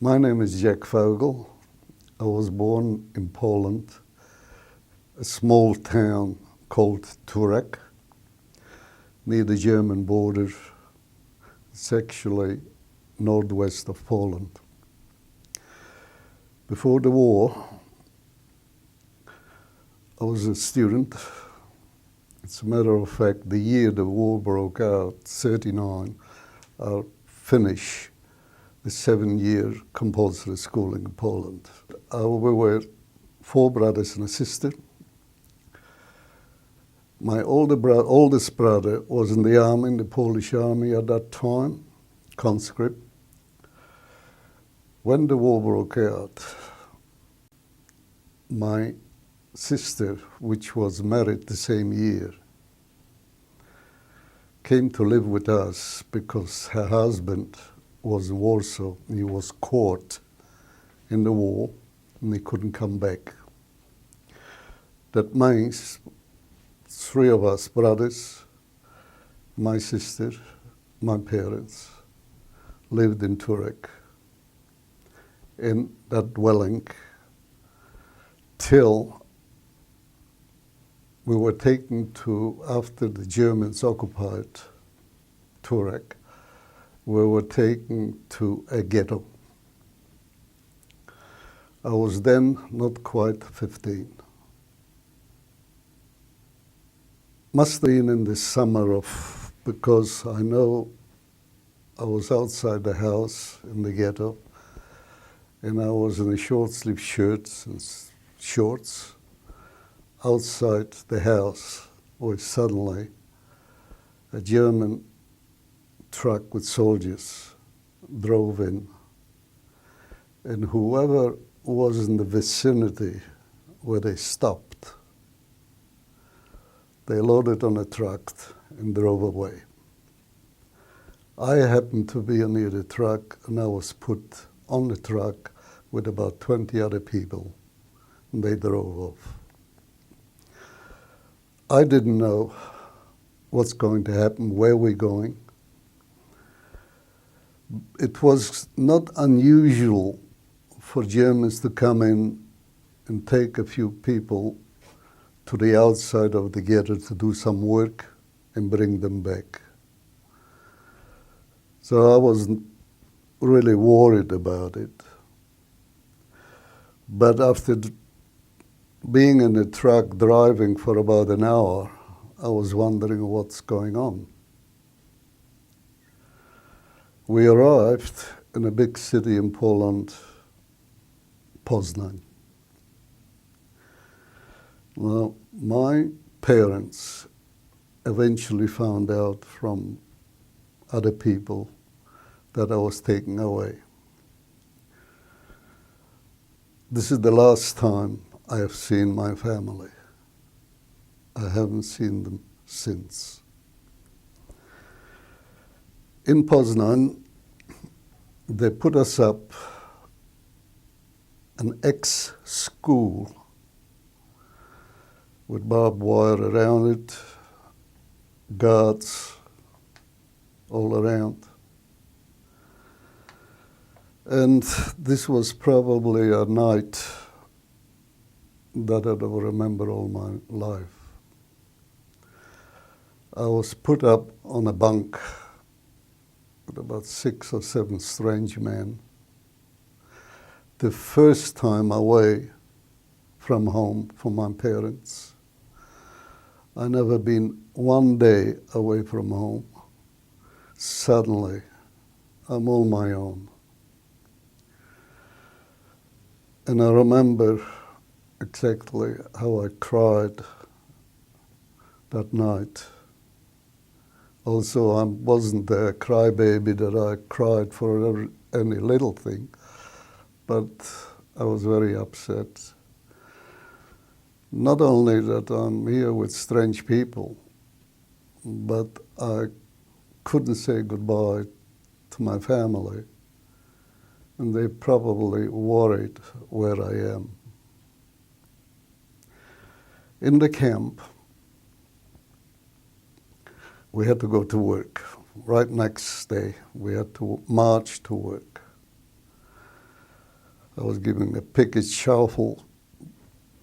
My name is Jack Fogel. I was born in Poland, a small town called Turek, near the German border. It's actually northwest of Poland. Before the war, I was a student. As a matter of fact, the year the war broke out, 1939, I finished the 7-year compulsory schooling in Poland. We were 4 brothers and a sister. My oldest brother was in the army, in the Polish army at that time, conscript. When the war broke out, my sister, which was married the same year, came to live with us because her husband was in Warsaw. He was caught in the war and he couldn't come back. That means 3 of us brothers, my sister, my parents, lived in Turek, in that dwelling, till we were taken to, after the Germans occupied Turek, we were taken to a ghetto. I was then not quite 15. Must have been in the summer of, because I know I was outside the house in the ghetto, and I was in a short-sleeved shirts and shorts outside the house, where suddenly a German truck with soldiers drove in, and whoever was in the vicinity where they stopped, they loaded on a truck and drove away. I happened to be near the truck, and I was put on the truck with about 20 other people, and they drove off. I didn't know what's going to happen, where we're going. It was not unusual for Germans to come in and take a few people to the outside of the ghetto to do some work and bring them back. So I wasn't really worried about it. But after being in the truck driving for about an hour, I was wondering what's going on. We arrived in a big city in Poland, Poznan. Well, my parents eventually found out from other people that I was taken away. This is the last time I have seen my family. I haven't seen them since. In Poznan, they put us up an ex-school with barbed wire around it, guards all around. And this was probably a night that I will remember all my life. I was put up on a bunk with about 6 or 7 strange men. The first time away from home, from my parents. I never been one day away from home. Suddenly, I'm on my own. And I remember exactly how I cried that night. Also, I wasn't a crybaby that I cried for any little thing, but I was very upset. Not only that I'm here with strange people, but I couldn't say goodbye to my family, and they probably worried where I am. In the camp, we had to go to work. Right next day, we had to march to work. I was given a picket shovel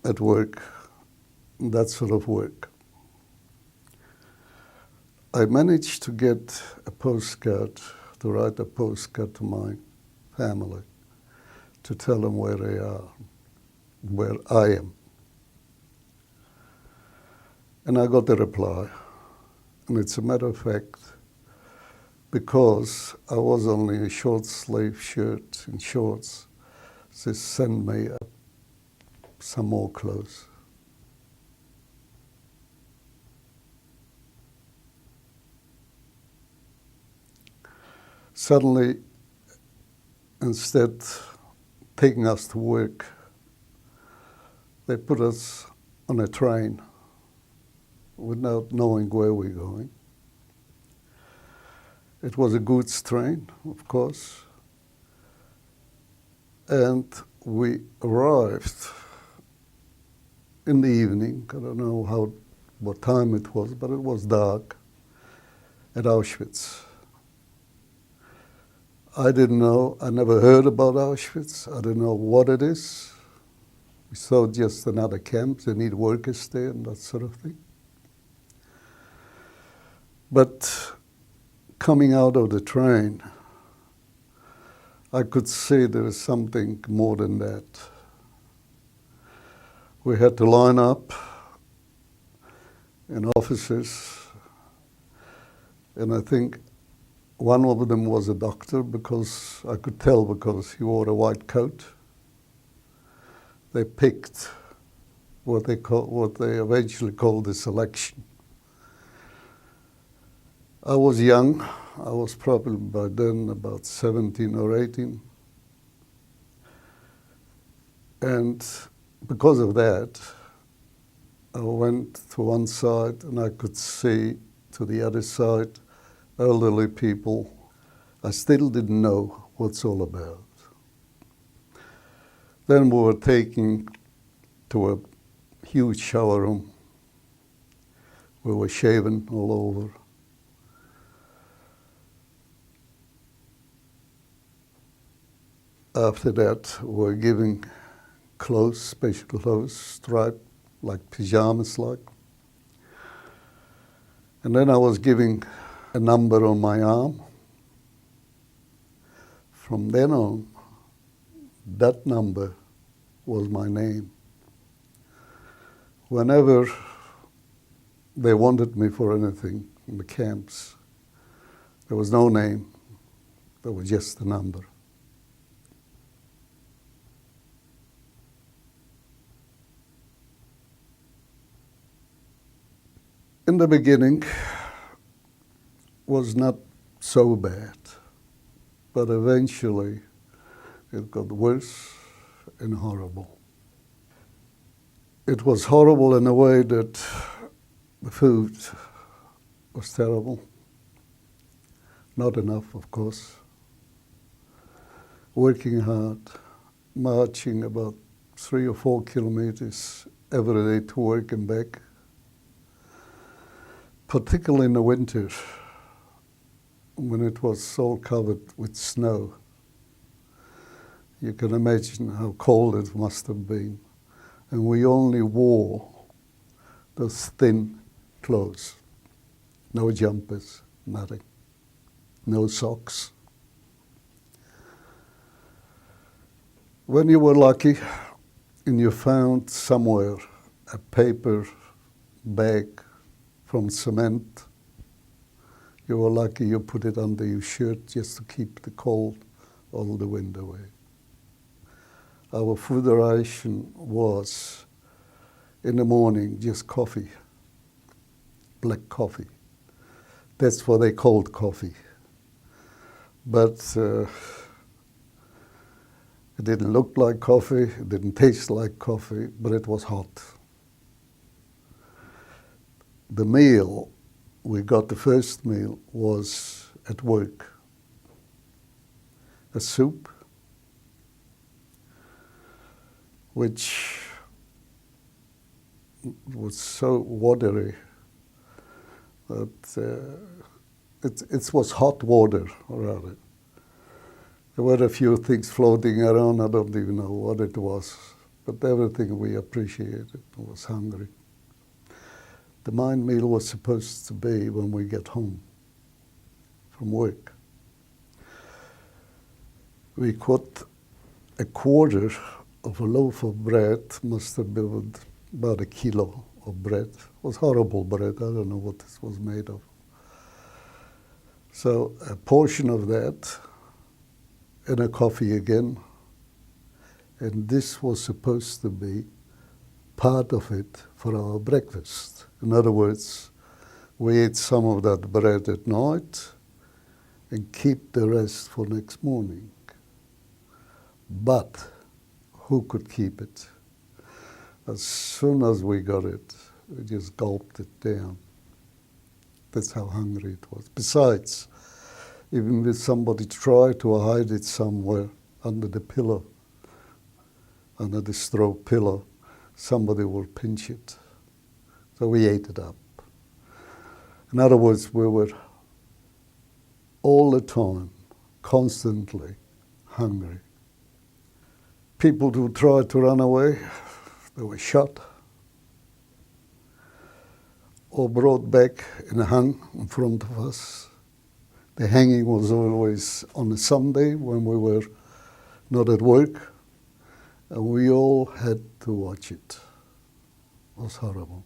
at work, that sort of work. I managed to get a postcard, to write a postcard to my family, to tell them where they are, where I am. And I got a reply. And it's a matter of fact, because I was only in a short sleeve shirt and shorts, they sent me some more clothes. Suddenly, instead taking us to work, they put us on a train without knowing where we're going. It was a goods train, of course, and we arrived in the evening. I don't know what time it was, but it was dark, at Auschwitz. I didn't know, I never heard about Auschwitz. I didn't know what it is. We saw just another camp, they need workers there and that sort of thing. But coming out of the train, I could see there was something more than that. We had to line up in offices, and I think one of them was a doctor, because I could tell because he wore a white coat. They picked what they eventually called the selection. I was young. I was probably by then about 17 or 18. And because of that, I went to one side and I could see to the other side elderly people. I still didn't know what it's all about. Then we were taken to a huge shower room. We were shaven all over. After that, we were giving clothes, special clothes, striped, like pajamas like. And then I was giving a number on my arm. From then on, that number was my name. Whenever they wanted me for anything in the camps, there was no name, there was just a number. In the beginning, was not so bad, but eventually it got worse and horrible. It was horrible in a way that the food was terrible. Not enough, of course. Working hard, marching about 3 or 4 kilometers every day to work and back. Particularly in the winter, when it was all covered with snow. You can imagine how cold it must have been. And we only wore those thin clothes. No jumpers, nothing. No socks. When you were lucky and you found somewhere a paper bag from cement, you were lucky you put it under your shirt just to keep the cold all the wind away. Our food ration was, in the morning, just coffee, black coffee. That's what they called coffee. But it didn't look like coffee, it didn't taste like coffee, but it was hot. The meal, we got the first meal, was at work. A soup, which was so watery that it was hot water, rather. There were a few things floating around, I don't even know what it was, but everything we appreciated was hungry. The main meal was supposed to be when we get home from work. We got a quarter of a loaf of bread, must have been about a kilo of bread. It was horrible bread, I don't know what this was made of. So a portion of that and a coffee again, and this was supposed to be part of it for our breakfast. In other words, we ate some of that bread at night and keep the rest for next morning. But who could keep it? As soon as we got it, we just gulped it down. That's how hungry it was. Besides, even if somebody tried to hide it somewhere under the pillow, under the straw pillow, somebody will pinch it. So we ate it up. In other words, we were all the time, constantly hungry. People who tried to run away, they were shot or brought back and hung in front of us. The hanging was always on a Sunday when we were not at work, and we all had to watch it. It was horrible.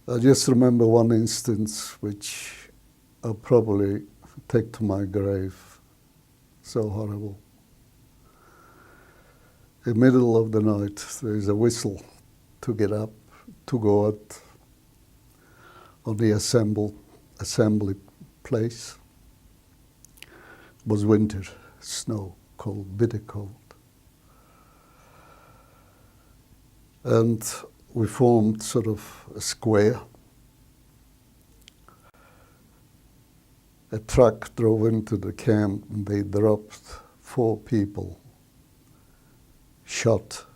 I just remember one instance which I'll probably take to my grave. So horrible. In the middle of the night, there is a whistle to get up, to go out on the assembly place. It was winter, snow, cold, bitter cold. And we formed sort of a square. A truck drove into the camp and they dropped 4 people, shot,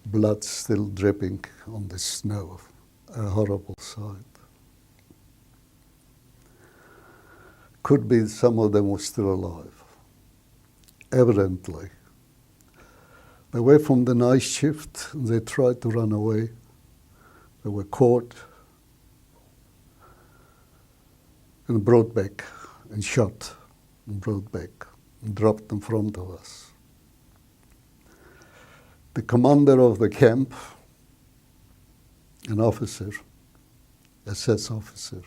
blood still dripping on the snow. A horrible sight. Could be some of them were still alive. Evidently. They were from the night shift. They tried to run away. They were caught and brought back and shot and brought back and dropped in front of us. The commander of the camp, an officer, SS officer,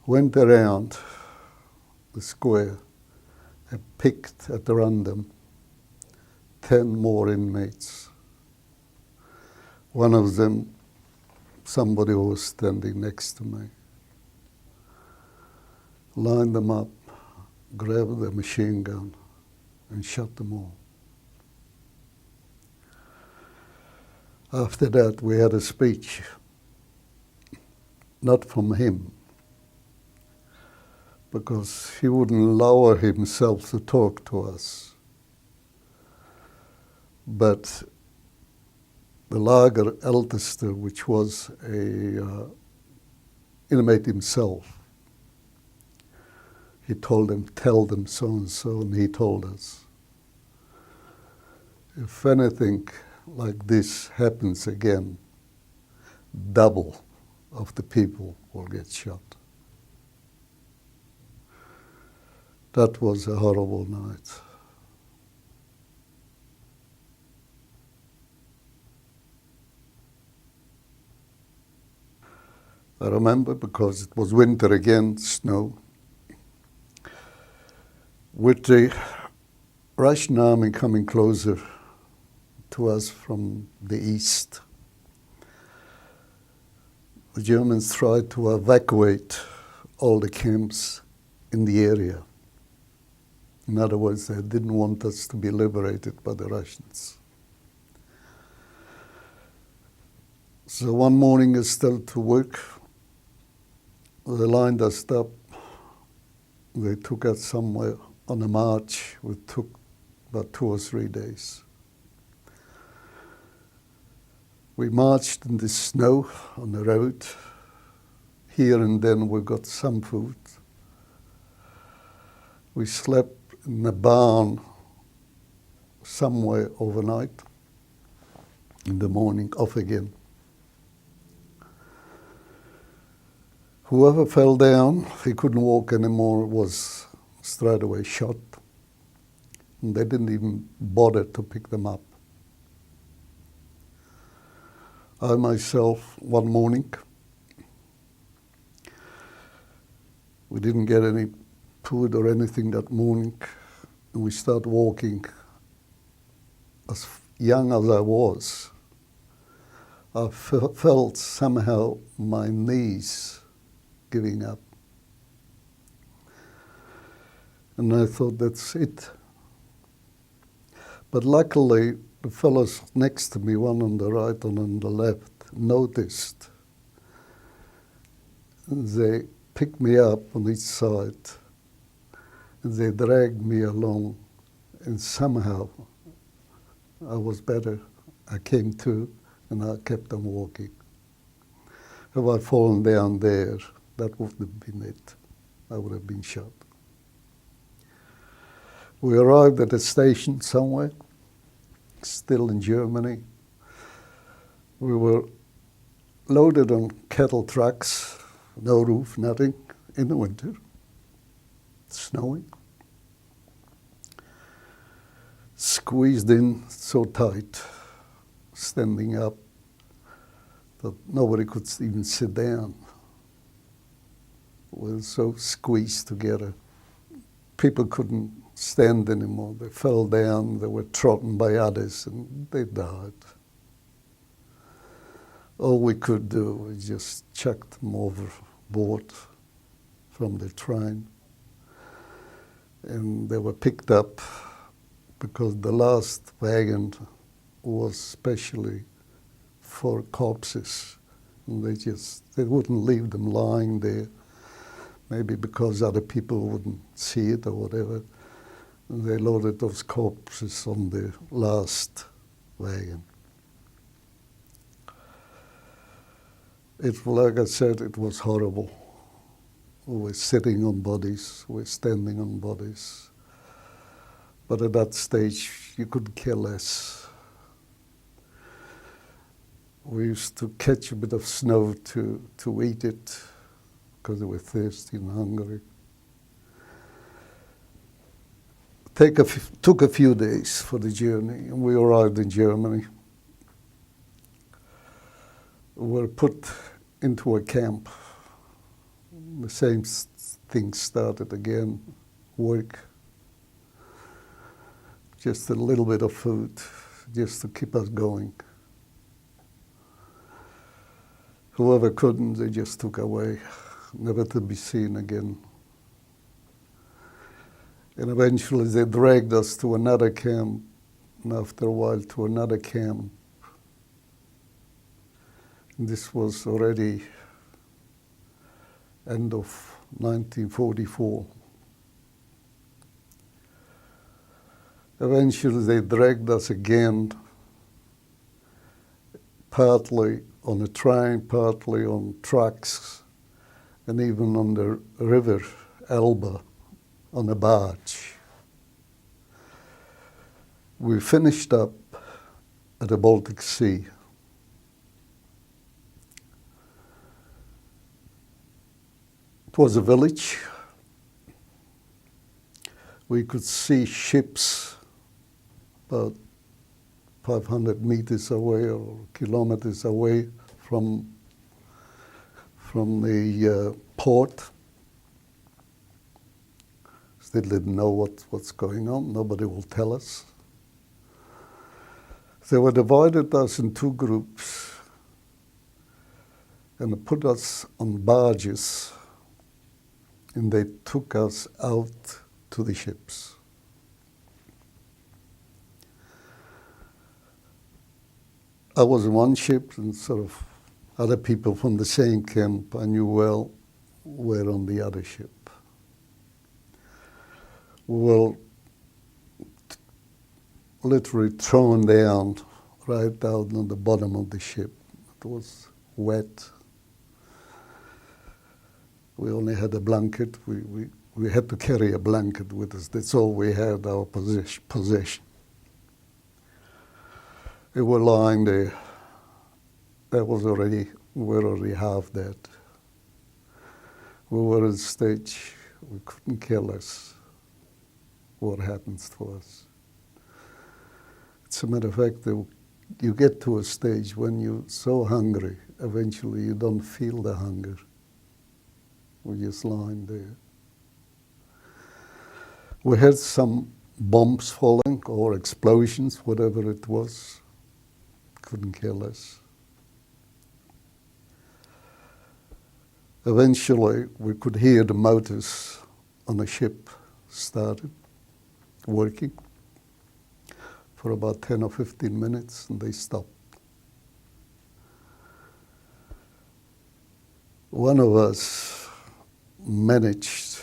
went around the square and picked at random 10 more inmates. One of them, somebody who was standing next to me, lined them up, grabbed the machine gun, and shot them all. After that, we had a speech, not from him, because he wouldn't allow himself to talk to us. But the Lager Älteste, which was a inmate himself, he told them, tell them so and so, and he told us. If anything like this happens again, double of the people will get shot. That was a horrible night. I remember because it was winter again, snow. With the Russian army coming closer to us from the east, the Germans tried to evacuate all the camps in the area. In other words, they didn't want us to be liberated by the Russians. So one morning I started to work. They lined us up. They took us somewhere on a march, which took about 2 or 3 days. We marched in the snow on the road. Here and then we got some food. We slept in a barn somewhere overnight. In the morning, off again. Whoever fell down, he couldn't walk anymore, was straight away shot. And they didn't even bother to pick them up. I myself, one morning, we didn't get any food or anything that morning, and we started walking. As young as I was, I felt somehow my knees giving up. And I thought, that's it. But luckily, the fellows next to me, one on the right and on the left, noticed. And they picked me up on each side, and they dragged me along, and somehow I was better. I came to, and I kept on walking. If I'd fallen down there, that wouldn't have been it. I would have been shot. We arrived at a station somewhere, still in Germany. We were loaded on cattle trucks, no roof, nothing, in the winter, snowing. Squeezed in so tight, standing up, that nobody could even sit down. We were so squeezed together. People couldn't stand anymore. They fell down, they were trodden by others, and they died. All we could do was just chuck them overboard from the train. And they were picked up because the last wagon was specially for corpses. And they wouldn't leave them lying there, maybe because other people wouldn't see it or whatever. And they loaded those corpses on the last wagon. Like I said, it was horrible. We were sitting on bodies, we were standing on bodies. But at that stage, you couldn't care less. We used to catch a bit of snow to eat it, because we were thirsty and hungry. Took a few days for the journey, and we arrived in Germany. We were put into a camp. The same thing started again, work. Just a little bit of food, just to keep us going. Whoever couldn't, they just took away, never to be seen again. And eventually they dragged us to another camp, and after a while to another camp. And this was already end of 1944. Eventually they dragged us again, partly on a train, partly on trucks, and even on the river Elbe on a barge. We finished up at the Baltic Sea. It was a village. We could see ships about 500 meters away or kilometers away from the port. Still didn't know what's going on. Nobody will tell us. They were divided us in two groups and put us on barges, and they took us out to the ships. I was in one ship, and sort of other people from the same camp I knew well were on the other ship. We were literally thrown down right down on the bottom of the ship. It was wet. We only had a blanket. We We had to carry a blanket with us. That's all we had, our possession. We were lying there. We were already half dead. We were at a stage we couldn't care less what happens to us. As a matter of fact, you get to a stage when you're so hungry, eventually you don't feel the hunger. We're just lying there. We had some bombs falling or explosions, whatever it was. Couldn't care less. Eventually, we could hear the motors on the ship started working for about 10 or 15 minutes, and they stopped. One of us managed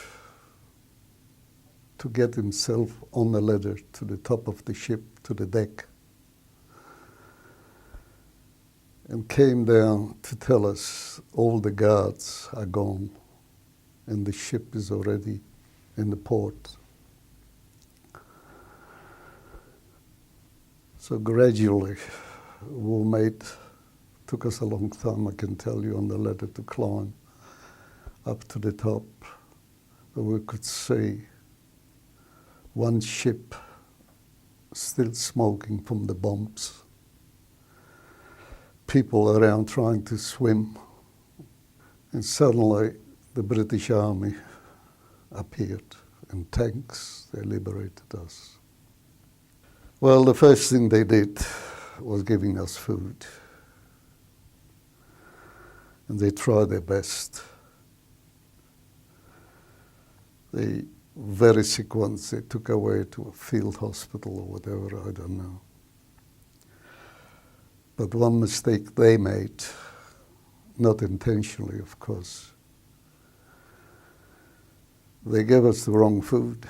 to get himself on the ladder to the top of the ship, to the deck, and came down to tell us all the guards are gone and the ship is already in the port. So gradually, took us a long time, I can tell you, on the ladder to climb up to the top. We could see one ship still smoking from the bombs. People around trying to swim. And suddenly the British Army appeared in tanks. They liberated us. Well, the first thing they did was giving us food. And they tried their best. The very sick ones they took away to a field hospital or whatever, I don't know. But one mistake they made, not intentionally, of course, they gave us the wrong food.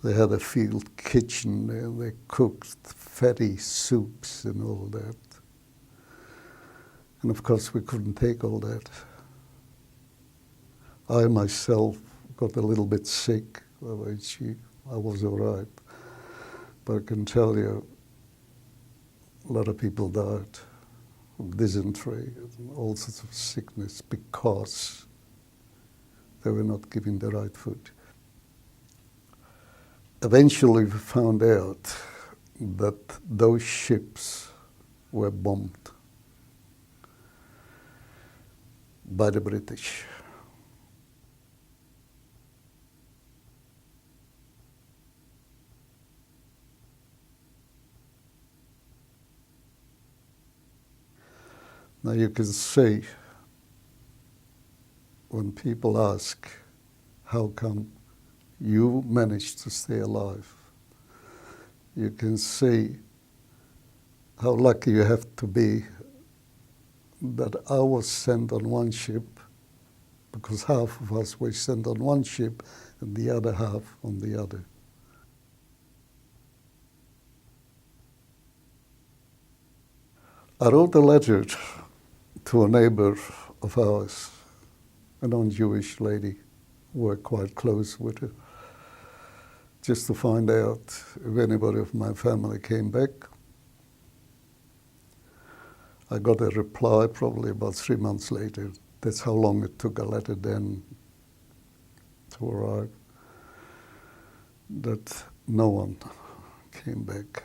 They had a field kitchen there. They cooked fatty soups and all that. And of course, we couldn't take all that. I myself got a little bit sick. I was all right. But I can tell you, a lot of people died of dysentery and all sorts of sickness because they were not given the right food. Eventually we found out that those ships were bombed by the British. Now you can see when people ask, how come you managed to stay alive? You can see how lucky you have to be that I was sent on one ship, because half of us were sent on one ship and the other half on the other. I wrote a letter to a neighbor of ours, a non-Jewish lady. We're quite close with her, just to find out if anybody of my family came back. I got a reply probably about 3 months later. That's how long it took a letter then to arrive, that no one came back.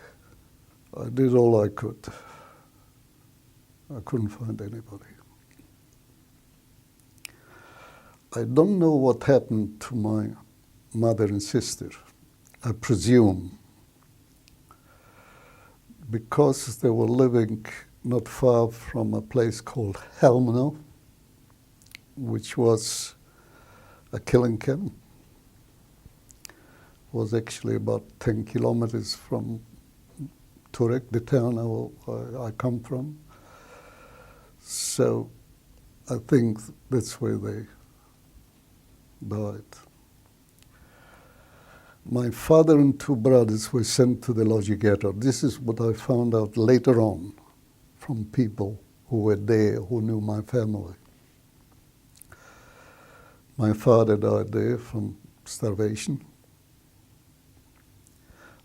I did all I could. I couldn't find anybody. I don't know what happened to my mother and sister. I presume because they were living not far from a place called Helmno, which was a killing camp. It was actually about 10 kilometers from Turek, the town I come from. So I think that's where they died. My father and two brothers were sent to the Logi ghetto. This is what I found out later on from people who were there, who knew my family. My father died there from starvation.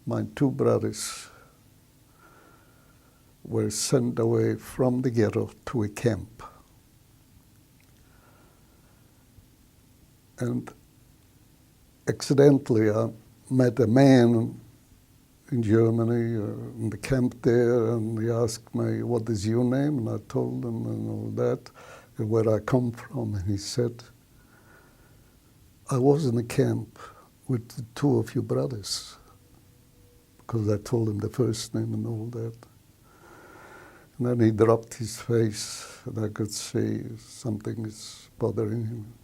My two brothers were sent away from the ghetto to a camp. And accidentally I met a man in Germany, in the camp there, and he asked me, "What is your name?" And I told him and all that, and where I come from. And he said, "I was in a camp with the two of your brothers," because I told him the first name and all that. And then he dropped his face, and I could see something is bothering him.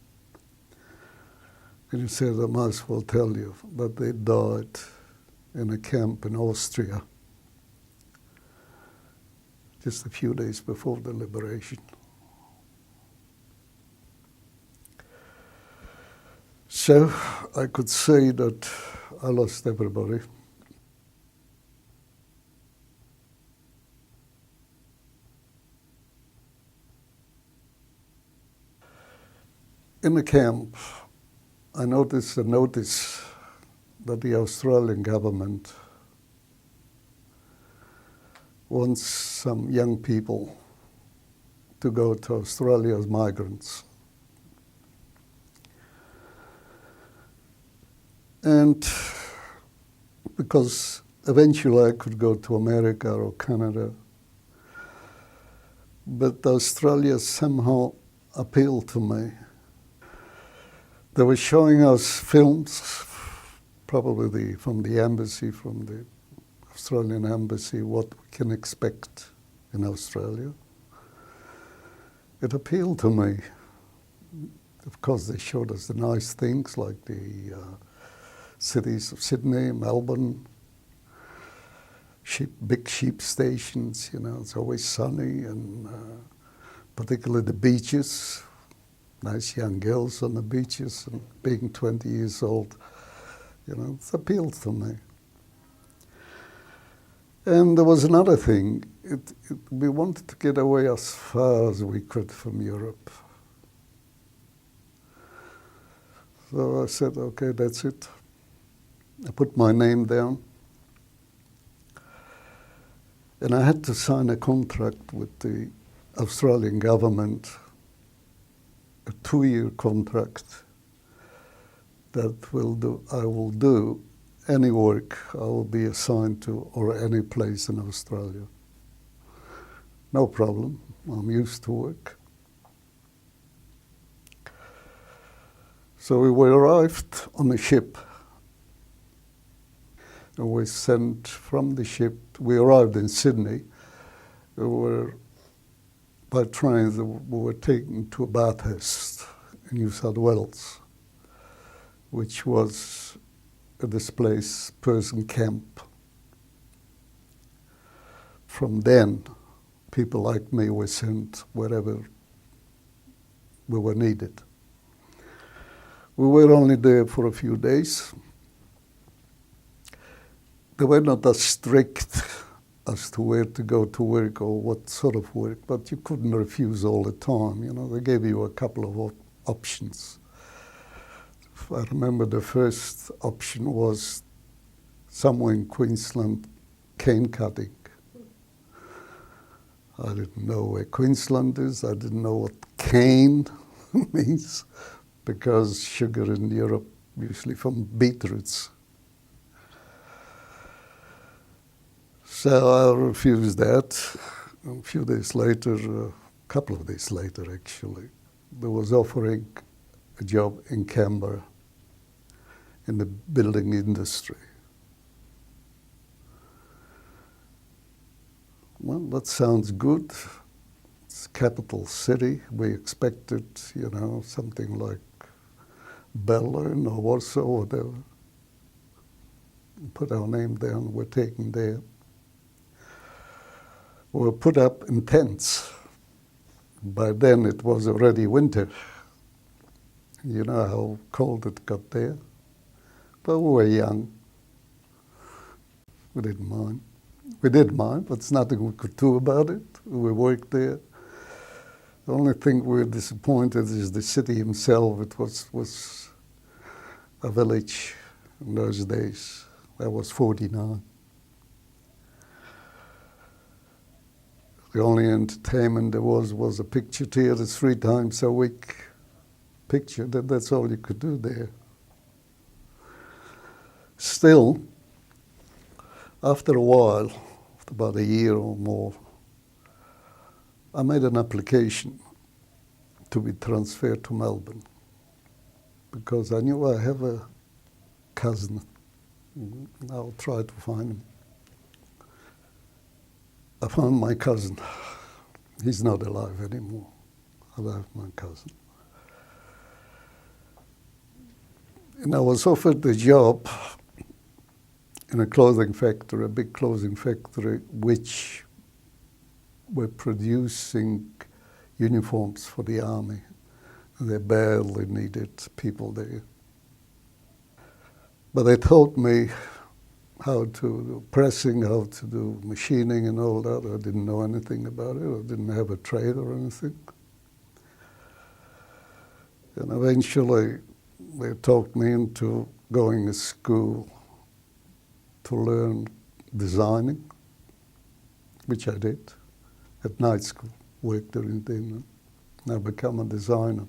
And he said, "I might as well tell you that they died in a camp in Austria just a few days before the liberation." So I could say that I lost everybody. In the camp, I noticed a notice that the Australian government wants some young people to go to Australia as migrants. And because eventually I could go to America or Canada, but Australia somehow appealed to me. They were showing us films, probably from the embassy, from the Australian embassy, what we can expect in Australia. It appealed to me. Of course, they showed us the nice things like the cities of Sydney, Melbourne, big sheep stations, it's always sunny, and particularly the beaches. Nice young girls on the beaches, and being 20 years old, it's appealed to me. And there was another thing. We wanted to get away as far as we could from Europe. So I said, okay, that's it. I put my name down. And I had to sign a contract with the Australian government, a 2-year contract that I will do any work I will be assigned to or any place in Australia. No problem. I'm used to work. So we arrived on a ship. And we sent from the ship. We arrived in Sydney. By train, we were taken to Bathurst in New South Wales, which was a displaced person camp. From then, people like me were sent wherever we were needed. We were only there for a few days. They were not as strict as to where to go to work or what sort of work, but you couldn't refuse all the time. They gave you a couple of options. I remember the first option was somewhere in Queensland, cane cutting. I didn't know where Queensland is. I didn't know what cane means, because sugar in Europe usually from beetroots. So I refused that. A few days later, a couple of days later actually, there was offering a job in Canberra in the building industry. Well, that sounds good. It's capital city. We expected, something like Berlin or Warsaw or whatever. Put our name down, we're taken there. We were put up in tents. By then it was already winter. You know how cold it got there. But we were young. We didn't mind. We did mind, but there's nothing we could do about it. We worked there. The only thing we're disappointed is the city himself. It was a village in those days. That was 49. The only entertainment there was a picture theatre 3 times a week. Picture, that's all you could do there. Still, after a while, after about a year or more, I made an application to be transferred to Melbourne because I knew I have a cousin. I'll try to find him. I found my cousin. He's not alive anymore. I love my cousin. And I was offered a job in a clothing factory, a big clothing factory, which were producing uniforms for the army. They badly needed people there. But they taught me how to do pressing, how to do machining and all that. I didn't know anything about it. I didn't have a trade or anything. And eventually they talked me into going to school to learn designing, which I did at night school, worked during the day, and I became a designer.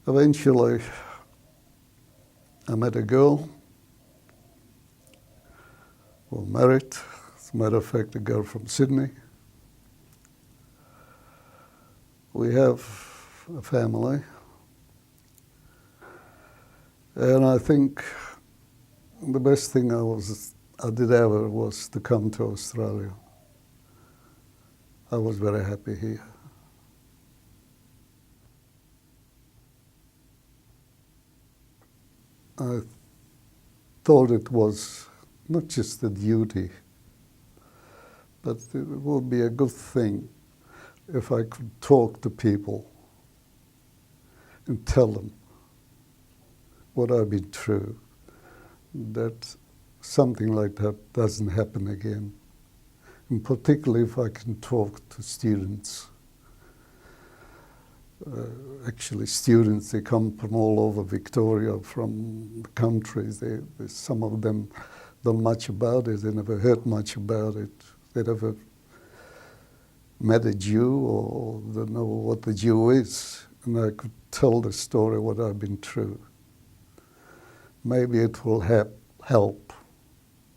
Eventually, I met a girl, we were married, as a matter of fact, a girl from Sydney. We have a family, and I think the best thing I did ever was to come to Australia. I was very happy here. I thought it was not just a duty, but it would be a good thing if I could talk to people and tell them what I've been through, that something like that doesn't happen again. And particularly if I can talk to students. Actually, students, they come from all over Victoria, from the countries. Some of them don't know much about it. They never heard much about it. They never met a Jew or don't know what the Jew is. And I could tell the story, what I've been through. Maybe it will help,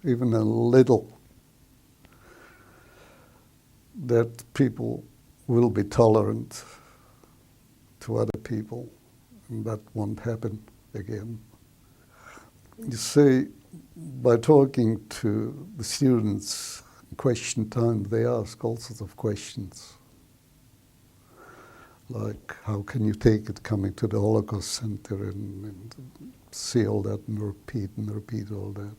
even a little, that people will be tolerant to other people, and that won't happen again. You see, by talking to the students, question time, they ask all sorts of questions. Like, how can you take it coming to the Holocaust Center and see all that and repeat all that?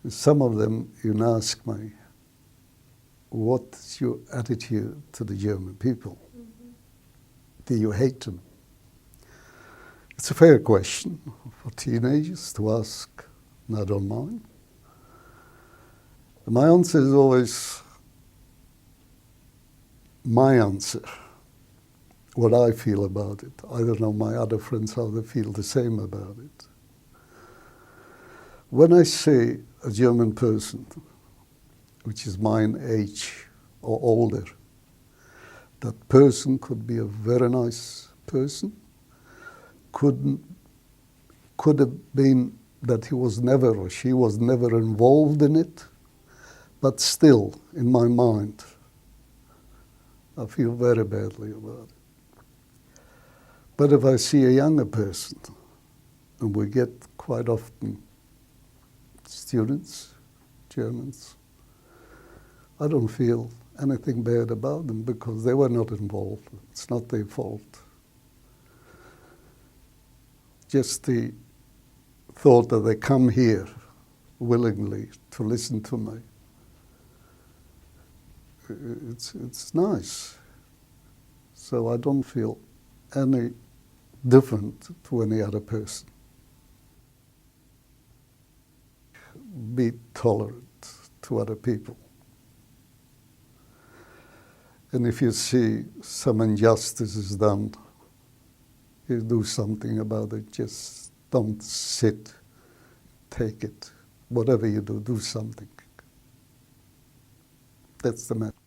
And some of them even ask me, what's your attitude to the German people? Do you hate them? It's a fair question for teenagers to ask, and I don't mind. And my answer is always my answer, what I feel about it. I don't know my other friends how they feel the same about it. When I see a German person, which is mine age or older, that person could be a very nice person, could have been that he was never or she was never involved in it, but still, in my mind, I feel very badly about it. But if I see a younger person, and we get quite often students, Germans, I don't feel anything bad about them because they were not involved. It's not their fault. Just the thought that they come here willingly to listen to me, it's nice. So I don't feel any different to any other person. Be tolerant to other people. And if you see some injustice is done, you do something about it. Just don't sit, take it. Whatever you do, do something. That's the matter.